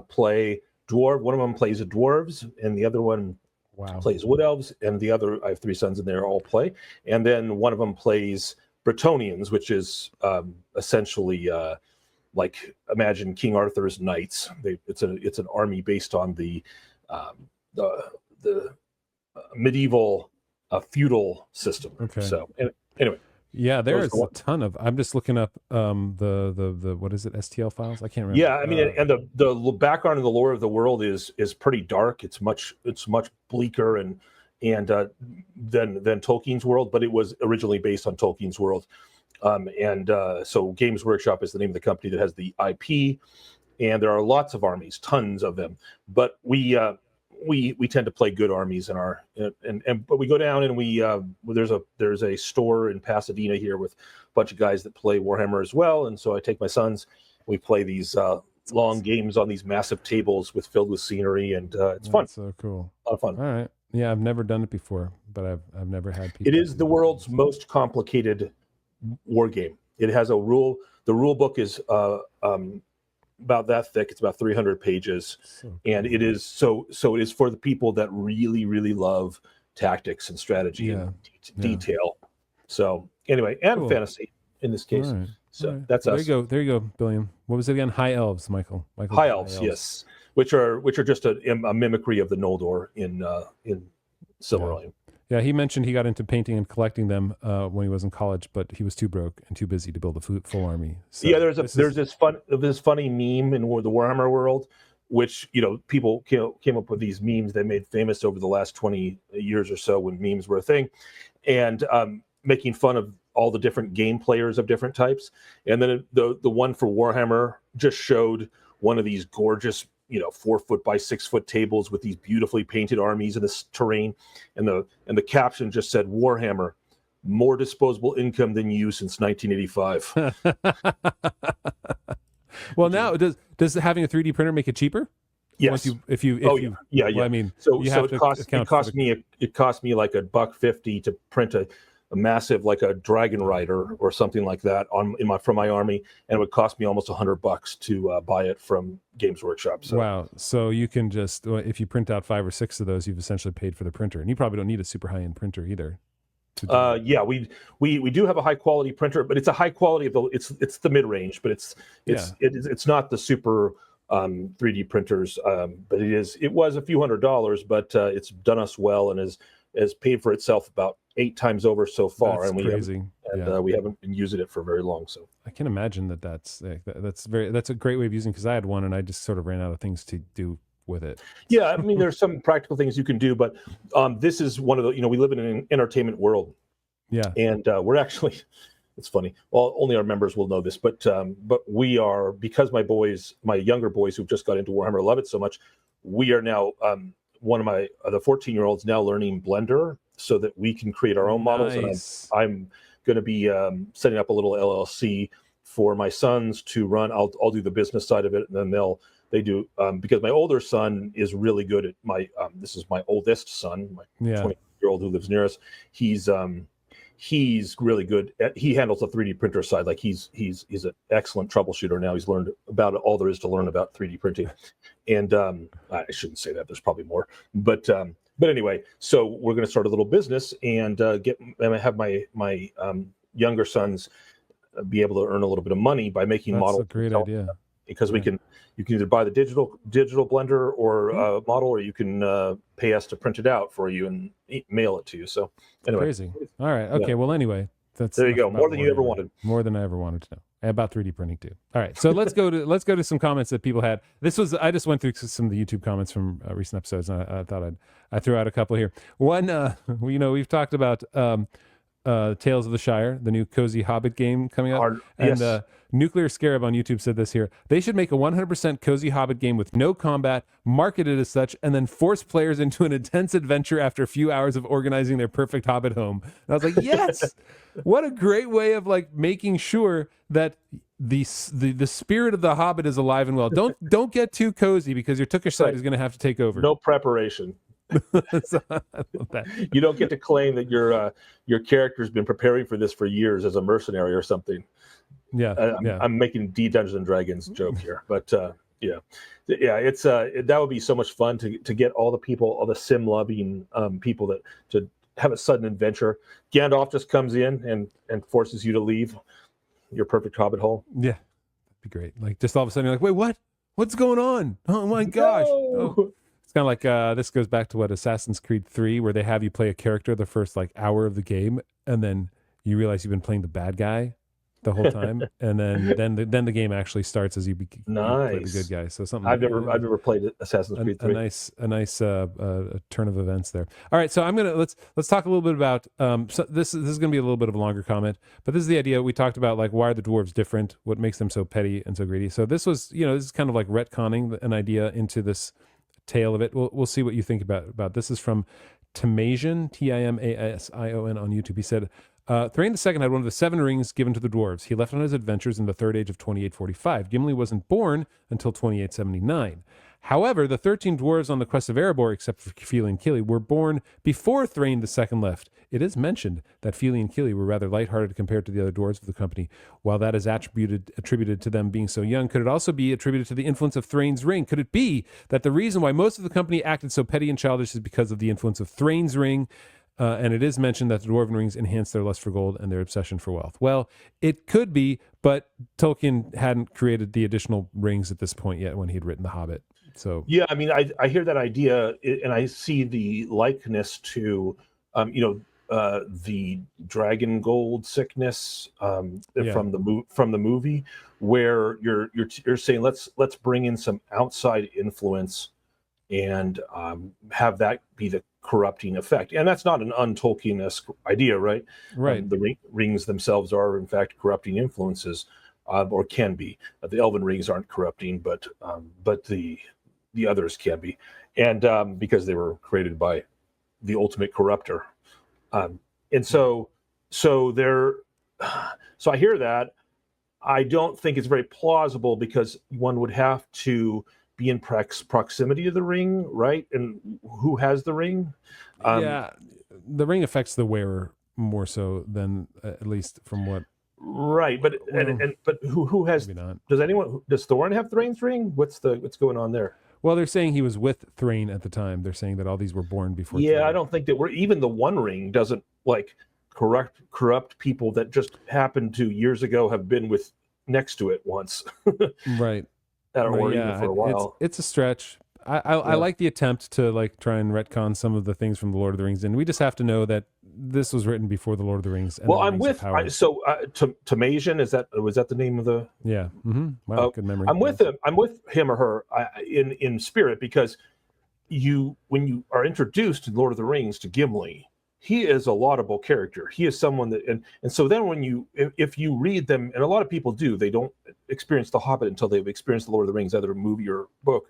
play dwarf. One of them plays a dwarves, and the other one Wow. plays wood elves, and the other, I have 3 sons in there, all play, and then one of them plays Bretonians, which is essentially like imagine King Arthur's knights. It's an army based on the medieval feudal system. Okay. So anyway, yeah, there is a ton of. I'm just looking up the what is it, STL files? I can't remember. Yeah, I mean, and the background and the lore of the world is pretty dark. It's much bleaker and than Tolkien's world, but it was originally based on Tolkien's world. So Games Workshop is the name of the company that has the IP, and there are lots of armies, tons of them. But we tend to play good armies in our but we go down and there's a store in Pasadena here with a bunch of guys that play Warhammer as well, and so I take my sons. We play these long games on these massive tables filled with scenery, and it's fun. So cool, a lot of fun. All right, yeah, I've never done it before, but I've never had people. It is the world's most complicated war game. It has a rule. The rule book is about that thick. It's about 300 pages, and it is so it is for the people that really love tactics and strategy and detail. So anyway, and fantasy in this case. Right. So that's us. There you go, Billiam. What was it again? High elves, Michael. High elves, yes, which are just a mimicry of the Noldor in Silmarillion. Yeah, he mentioned he got into painting and collecting them when he was in college, but he was too broke and too busy to build a full army. So yeah, there's this funny meme in the Warhammer world, which people came up with these memes they made famous over the last 20 years or so when memes were a thing, and making fun of all the different game players of different types. And then the one for Warhammer just showed one of these gorgeous 4 foot by 6 foot tables with these beautifully painted armies in this terrain, and the caption just said, "Warhammer, more disposable income than you since 1985." Well, now does having a 3D printer make it cheaper? Yes. Yeah. Well, I mean, so it cost me like $1.50 to print a massive, like a dragon rider or something like that from my army, and it would cost me almost $100 to buy it from Games Workshop. So. Wow! So you can just, if you print out 5 or 6 of those, you've essentially paid for the printer, and you probably don't need a super high end printer either. Yeah, we do have a high quality printer, but it's a high quality it's the mid range, but it's not the super 3D printers, but it was a few $100s, but it's done us well and has paid for itself about 8 times over so far. That's and crazy. We haven't been using it for very long. So I can imagine that's a great way of using, because I had one and I just sort of ran out of things to do with it. Yeah, I mean, there's some practical things you can do, but this is one of the, we live in an entertainment world. Yeah. And we're actually, it's funny. Well, only our members will know this, but we are, because my younger boys who've just got into Warhammer love it so much, we are now, one of the 14-year-olds now learning Blender so that we can create our own models. Nice. And I'm going to be setting up a little LLC for my sons to run. I'll do the business side of it, and then they do, because my older son is really good at this is my oldest son, my 20-year-old who lives near us. He's really good he handles the 3D printer side. Like he's an excellent troubleshooter now. He's learned about all there is to learn about 3D printing. And I shouldn't say that, there's probably more, but anyway, so we're going to start a little business and have my younger sons be able to earn a little bit of money by making models. That's a great idea. Because you can either buy the digital Blender or model, or you can pay us to print it out for you and mail it to you. So anyway, crazy. All right. Okay. Yeah. Well, anyway, there you go. More than you ever wanted. More than I ever wanted to know. About 3D printing too. All right. So let's go to some comments that people had. I just went through some of the YouTube comments from recent episodes, and I thought I threw out a couple here. One, we've talked about Tales of the Shire, the new cozy Hobbit game coming out. And Nuclear Scarab on YouTube said this here: they should make a 100% cozy Hobbit game with no combat, market it as such, and then force players into an intense adventure after a few hours of organizing their perfect Hobbit home. And I was like, yes! What a great way of making sure that the spirit of the Hobbit is alive and well. Don't get too cozy, because your Tookish side is going to have to take over. No preparation. So, I love that. You don't get to claim that your character's been preparing for this for years as a mercenary or something. Yeah, I'm making D Dungeons and Dragons joke here, but It's that would be so much fun to get all the people, all the sim loving people that to have a sudden adventure. Gandalf just comes in and forces you to leave your perfect hobbit hole. Yeah, that'd be great. Like just all of a sudden you're like, wait, what? What's going on? Oh my gosh! No! Oh. It's kind of like this goes back to what Assassin's Creed 3, where they have you play a character the first like hour of the game, and then you realize you've been playing the bad guy the whole time, and then the game actually starts as you play the good guy. So something I've never played Assassin's Creed 3. A nice turn of events there. All right, so let's talk a little bit about so this is going to be a little bit of a longer comment, but this is the idea we talked about, like why are the dwarves different, what makes them so petty and so greedy. So this was, this is kind of like retconning an idea into this tale of it. We'll see what you think about this. Is from Timasion, Timasion on YouTube. He said, Thrain II had one of the 7 rings given to the dwarves. He left on his adventures in the third age of 2845. Gimli wasn't born until 2879. However, the 13 dwarves on the quest of Erebor, except for Fili and Kili, were born before Thrain II left. It is mentioned that Fili and Kili were rather lighthearted compared to the other dwarves of the company. While that is attributed to them being so young, could it also be attributed to the influence of Thrain's ring? Could it be that the reason why most of the company acted so petty and childish is because of the influence of Thrain's ring? And it is mentioned that the dwarven rings enhance their lust for gold and their obsession for wealth. Well, it could be, but Tolkien hadn't created the additional rings at this point yet when he'd written The Hobbit. So yeah, I mean, I hear that idea, and I see the likeness to, the dragon gold sickness from the movie, where you're saying let's bring in some outside influence and have that be the corrupting effect. And that's not an un-Tolkien-esque idea, right? Right. The rings themselves are, in fact, corrupting influences, or can be. The elven rings aren't corrupting, but the others can be. And because they were created by the ultimate corruptor. And so I hear that. I don't think it's very plausible, because one would have to be in proximity to the ring, right? And who has the ring? The ring affects the wearer more so than, at least from what. Right, but but who has? Does Thorin have Thrain's ring? What's going on there? Well, they're saying he was with Thrain at the time. They're saying that all these were born before. Yeah, Thrain. I don't think that even the One Ring doesn't like corrupt people that just happened to years ago have been with next to it once. Right. Or even for a while. It's a stretch. I like the attempt to like try and retcon some of the things from the Lord of the Rings, and we just have to know that this was written before the Lord of the Rings. And well, I'm with Timasion. Was that the name of the? Yeah. Mm-hmm. Wow, good memory. I'm with him. I'm with him or her in spirit, because when you are introduced in Lord of the Rings to Gimli, he is a laudable character. He is someone that, and so then if you read them, and a lot of people do, they don't experience The Hobbit until they've experienced the Lord of the Rings, either a movie or book.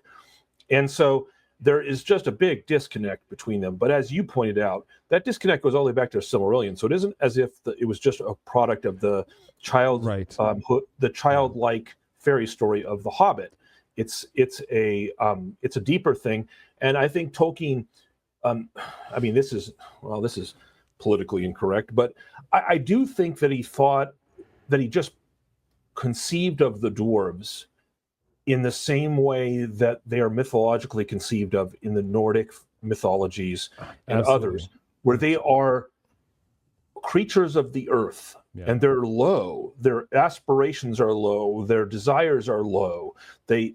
And so there is just a big disconnect between them. But as you pointed out, that disconnect goes all the way back to Silmarillion. So it isn't as if it was just a product of the the childlike fairy story of The Hobbit. It's a deeper thing. And I think Tolkien, this is politically incorrect, but I do think that he thought that he just conceived of the dwarves in the same way that they are mythologically conceived of in the Nordic mythologies and others, where they are creatures of the earth, and they're low. Their aspirations are low. Their desires are low. They're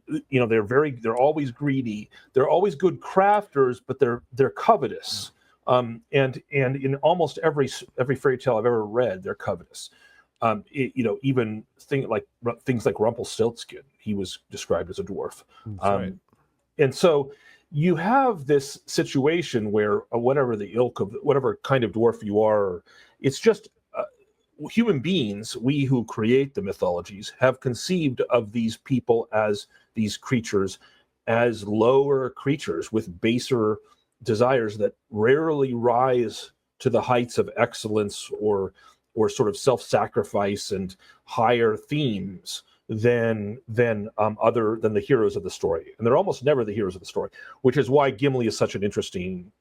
always greedy. They're always good crafters, but they're covetous. And in almost every fairy tale I've ever read, they're covetous. Even things like Rumpelstiltskin, he was described as a dwarf. Right. And so you have this situation where whatever the ilk of whatever kind of dwarf you are, it's just human beings, we who create the mythologies, have conceived of these people as these creatures, as lower creatures with baser desires that rarely rise to the heights of excellence or sort of self-sacrifice and higher themes than the heroes of the story. And they're almost never the heroes of the story, which is why Gimli is such an interesting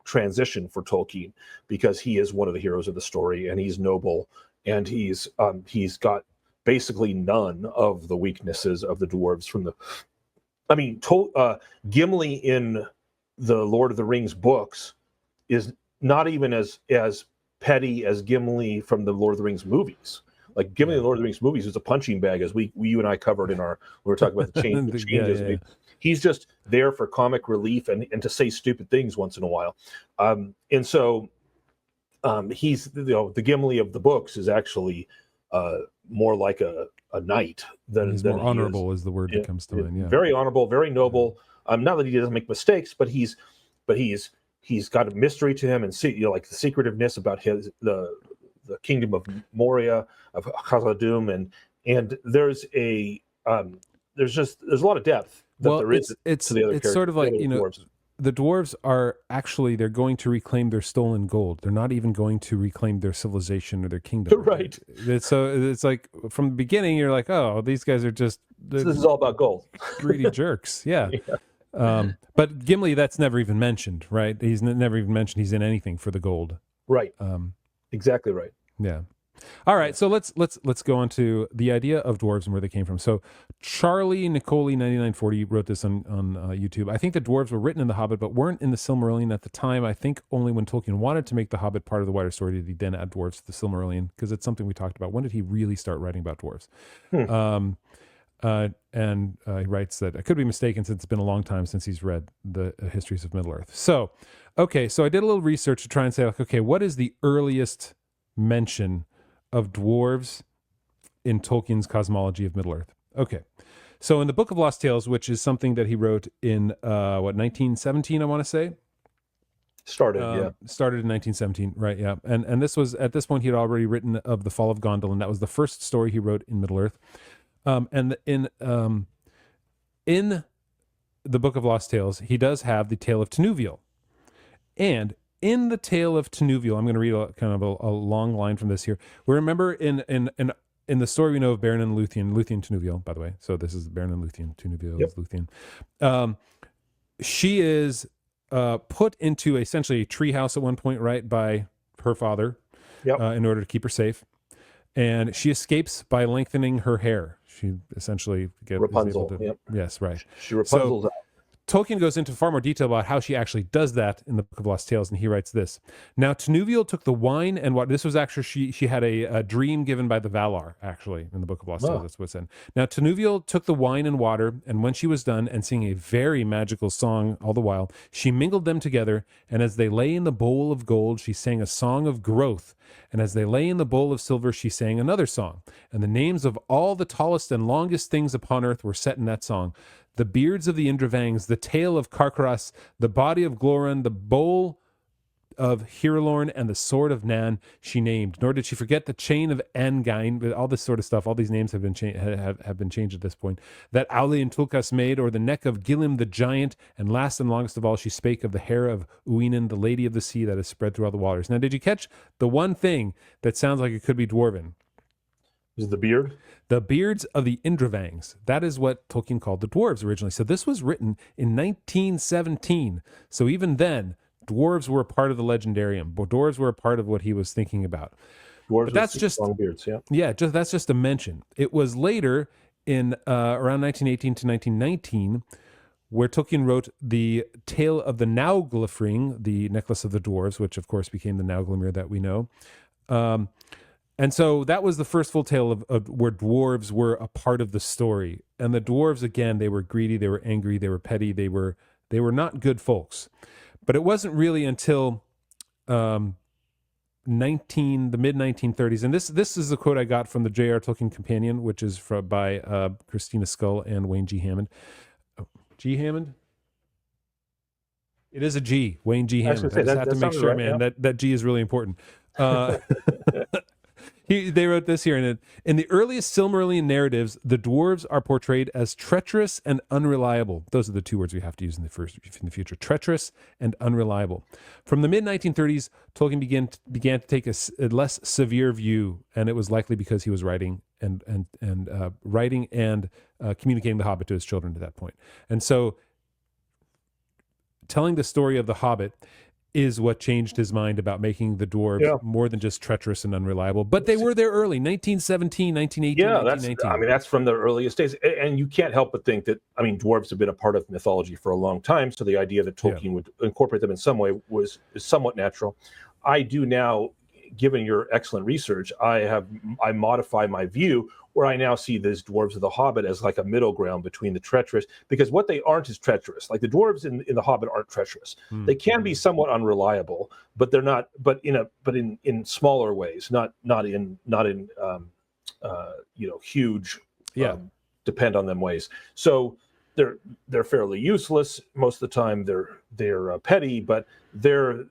transition for Tolkien, because he is one of the heroes of the story, and he's noble, and he's got basically none of the weaknesses of the dwarves from I mean, Gimli in the Lord of the Rings books is not even as petty as Gimli from the Lord of the Rings movies. Like Gimli in the Lord of the Rings movies is a punching bag, as you and I covered in our we were talking about the changes. Yeah. He's just there for comic relief and to say stupid things once in a while, and so he's the Gimli of the books is actually more like a knight than he's than more honorable is the word that comes to mind. Yeah, very honorable, very noble. Not that he doesn't make mistakes, but he's got a mystery to him, and like the secretiveness about the kingdom of Moria, of Khazad-dûm, and there's a lot of depth that there is to the other characters. It's sort of like, the dwarves are actually, they're going to reclaim their stolen gold. They're not even going to reclaim their civilization or their kingdom. Right. So it's like from the beginning, you're like, oh, these guys are just this is all about gold. Greedy jerks. Yeah. But Gimli, that's never even mentioned, right? He's never even mentioned he's in anything for the gold. Right. Exactly right. Yeah. All right, so let's go on to the idea of dwarves and where they came from. So Charlie Nicoli 9940 wrote this on YouTube. I think the dwarves were written in The Hobbit, but weren't in the Silmarillion at the time. I think only when Tolkien wanted to make The Hobbit part of the wider story did he then add dwarves to the Silmarillion, because it's something we talked about. When did he really start writing about dwarves? And he writes that I could be mistaken since it's been a long time since he's read the histories of Middle-earth. So, okay, so I did a little research to try and say, like, okay, what is the earliest mention of dwarves in Tolkien's cosmology of Middle-earth? Okay, so in the Book of Lost Tales, which is something that he wrote in 1917, I want to say. Started in 1917, right? Yeah, and this was, at this point, he had already written of the Fall of Gondolin. That was the first story he wrote in Middle-earth. And in the Book of Lost Tales, he does have the Tale of Tinuviel, and in the Tale of Tinuviel, I'm going to read a long line from this here. We remember in the story we know of Beren and Luthien Tinuviel, by the way. So this is Beren and Luthien. Tinuviel is Luthien. She is put into essentially a treehouse at one point, right, by her father, in order to keep her safe. And she escapes by lengthening her hair. She essentially Rapunzel. Yes, right. She Rapunzel's out. Tolkien goes into far more detail about how she actually does that in the Book of Lost Tales, and he writes this. Now, Tinuviel took the wine and what this was actually, she had a dream given by the Valar, actually, in the Book of Lost Tales. That's what's in. Now, Tinuviel took the wine and water, and when she was done and singing a very magical song all the while, she mingled them together, and as they lay in the bowl of gold, she sang a song of growth. And as they lay in the bowl of silver, she sang another song. And the names of all the tallest and longest things upon earth were set in that song. The beards of the Indrivangs, the tail of Carcaras, the body of Gloran, the bowl of Hirelorn, and the sword of Nan she named. Nor did she forget the chain of Angain, all this sort of stuff. All these names have been changed at this point. That Auli and Tulkas made, or the neck of Gilim the giant, and last and longest of all, she spake of the hair of Uinen, the lady of the sea that is spread through all the waters. Now, did you catch the one thing that sounds like it could be dwarven? Is it the beard? The beards of the Indrivangs. That is what Tolkien called the dwarves originally. So this was written in 1917. So even then, dwarves were a part of the legendarium. Dwarves were a part of what he was thinking about. Dwarves, but that's just long beards, that's just a mention. It was later in around 1918 to 1919 where Tolkien wrote the Tale of the Nauglifring, the necklace of the dwarves, which of course became the Nauglamir that we know. And so that was the first full tale of where dwarves were a part of the story. And the dwarves, again, they were greedy, they were angry, they were petty, they were not good folks. But it wasn't really until the mid-1930s, and this is a quote I got from the J.R. Tolkien Companion, which is by Christina Scull and Wayne G. Hammond. Oh, G. Hammond? It is a G, Wayne G. Hammond. I just have to make sure, right, man, that G is really important. They wrote this here. In the earliest Silmarillion narratives, the dwarves are portrayed as treacherous and unreliable. Those are the two words we have to use in the future. Treacherous and unreliable. From the mid-1930s, Tolkien began to take a less severe view, and it was likely because he was writing and communicating The Hobbit to his children at that point. And so telling the story of The Hobbit is what changed his mind about making the dwarves more than just treacherous and unreliable. But they were there early, 1917, 1918, Yeah, 1919. that's from the earliest days. And you can't help but think that, dwarves have been a part of mythology for a long time. So the idea that Tolkien would incorporate them in some way is somewhat natural. I do now, given your excellent research, I modify my view where I now see these dwarves of the Hobbit as like a middle ground between the treacherous, because what they aren't is treacherous. Like the dwarves in the Hobbit aren't treacherous. They can be somewhat unreliable, but they're not. But in smaller ways, not in huge depend on them ways. So they're fairly useless most of the time. They're petty, but they're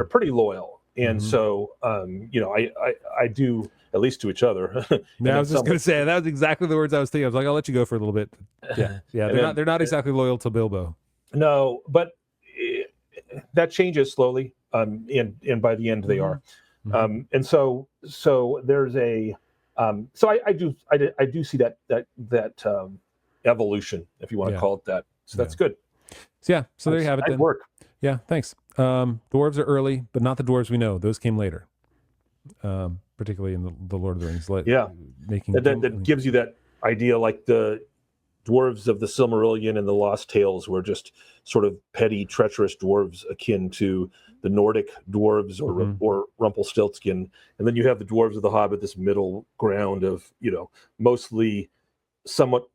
pretty loyal. And so, I do, at least to each other. I was just going to say, that was exactly the words I was thinking. I was like, I'll let you go for a little bit. Yeah. They're not exactly loyal to Bilbo. No, but that changes slowly. And by the end they are. And so there's so I do see that evolution, if you want to call it that. So that's good. So there you have it. Nice work. Yeah, thanks. Dwarves are early, but not the dwarves we know. Those came later, particularly in the Lord of the Rings. That gives you that idea, like the dwarves of the Silmarillion and the Lost Tales were just sort of petty, treacherous dwarves akin to the Nordic dwarves or Rumpelstiltskin. And then you have the dwarves of the Hobbit, this middle ground of, mostly somewhat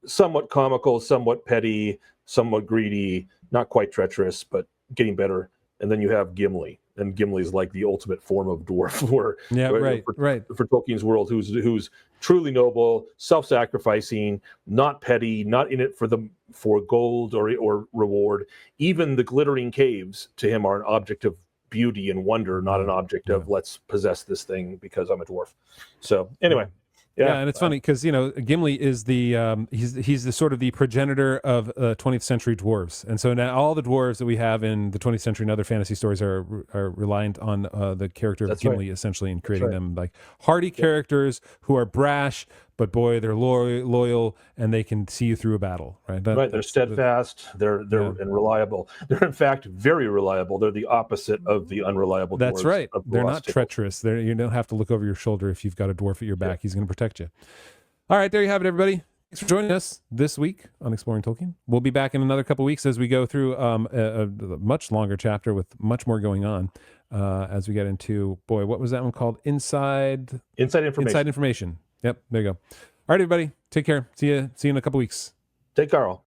comical, somewhat petty, somewhat greedy, not quite treacherous, but getting better. And then you have Gimli, and Gimli is like the ultimate form of dwarf for Tolkien's world, who's truly noble, self-sacrificing, not petty, not in it for gold or reward. Even the glittering caves to him are an object of beauty and wonder, not an object of let's possess this thing because I'm a dwarf. So anyway. Yeah, and it's funny because Gimli is the he's the sort of the progenitor of 20th century dwarves, and so now all the dwarves that we have in the 20th century and other fantasy stories are reliant on the character of Gimli, essentially, in creating them like hardy characters who are brash, but boy, they're loyal and they can see you through a battle, right? They're steadfast, they're and reliable. They're in fact very reliable. They're the opposite of the unreliable. That's dwarves right. Of the They're Lost not treacherous. You don't have to look over your shoulder if you've got a dwarf at your back. He's going to protect you. All right, there you have it, everybody. Thanks for joining us this week on Exploring Tolkien. We'll be back in another couple weeks as we go through a much longer chapter with much more going on as we get into, what was that one called? Inside Information. Yep, there you go. All right, everybody. Take care. See you in a couple weeks. Take care all.